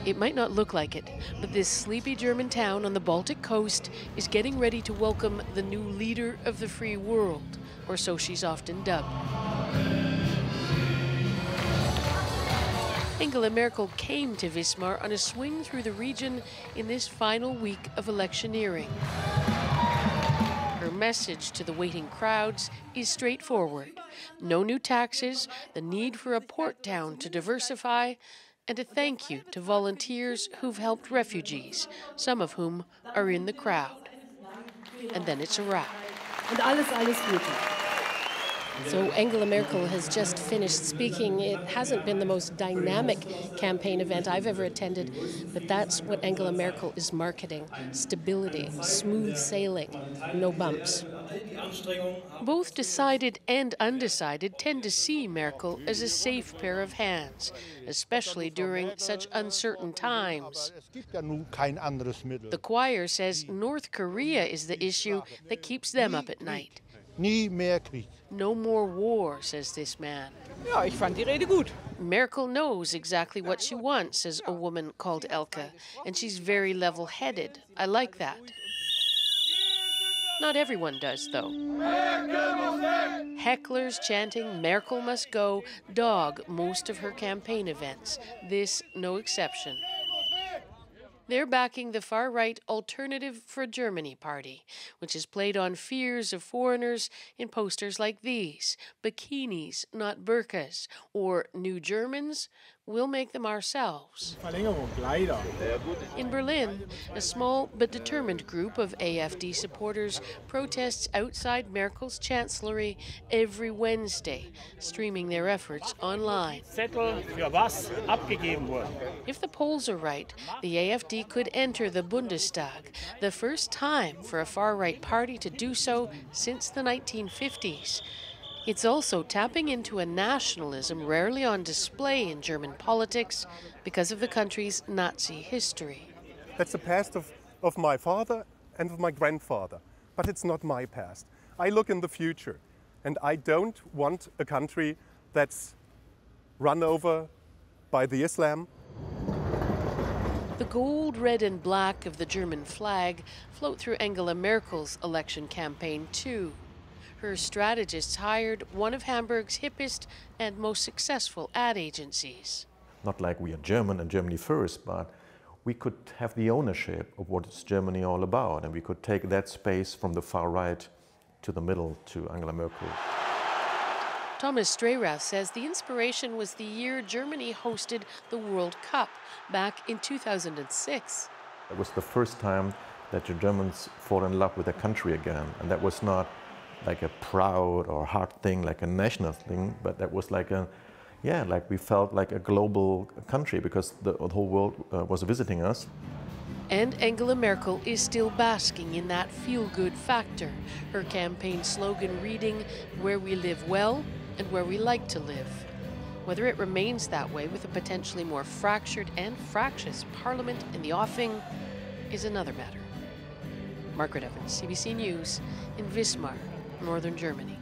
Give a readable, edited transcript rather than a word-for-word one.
It might not look like it, but this sleepy German town on the Baltic coast is getting ready to welcome the new leader of the free world, or so she's often dubbed. Angela Merkel came to Wismar on a swing through the region in this final week of electioneering. Her message to the waiting crowds is straightforward. No new taxes, the need for a port town to diversify, and a thank you to volunteers who've helped refugees, some of whom are in the crowd. And then it's a wrap. Und alles Gute. So Angela Merkel has just finished speaking. It hasn't been the most dynamic campaign event I've ever attended, but that's what Angela Merkel is marketing: stability, smooth sailing, no bumps. Both decided and undecided tend to see Merkel as a safe pair of hands, especially during such uncertain times. The choir says North Korea is the issue that keeps them up at night. No more war, says this man. Ja, ich fand die Rede gut. Merkel knows exactly what she wants, says a woman called Elke, and she's very level-headed. I like that. Not everyone does, though. Hecklers chanting "Merkel must go" dog most of her campaign events. This no exception. They're backing the far-right Alternative for Germany party, which has played on fears of foreigners in posters like these: bikinis, not burqas, or New Germans, we'll make them ourselves. In Berlin, a small but determined group of AfD supporters protests outside Merkel's chancellery every Wednesday, streaming their efforts online. If the polls are right, the AfD could enter the Bundestag, the first time for a far-right party to do so since the 1950s. It's also tapping into a nationalism rarely on display in German politics because of the country's Nazi history. That's the past of my father and of my grandfather, but it's not my past. I look in the future, and I don't want a country that's run over by the Islam. The gold, red, and black of the German flag float through Angela Merkel's election campaign, too. Her strategists hired one of Hamburg's hippest and most successful ad agencies. Not like we are German and Germany first, but we could have the ownership of what is Germany all about, and we could take that space from the far right to the middle to Angela Merkel. Thomas Strayrath says the inspiration was the year Germany hosted the World Cup back in 2006. It was the first time that the Germans fall in love with their country again, and that was not like a proud or hard thing, like a national thing, but that was like like we felt like a global country because the whole world was visiting us. And Angela Merkel is still basking in that feel-good factor, her campaign slogan reading, "Where we live well and where we like to live." Whether it remains that way with a potentially more fractured and fractious parliament in the offing is another matter. Margaret Evans, CBC News in Wismar, northern Germany.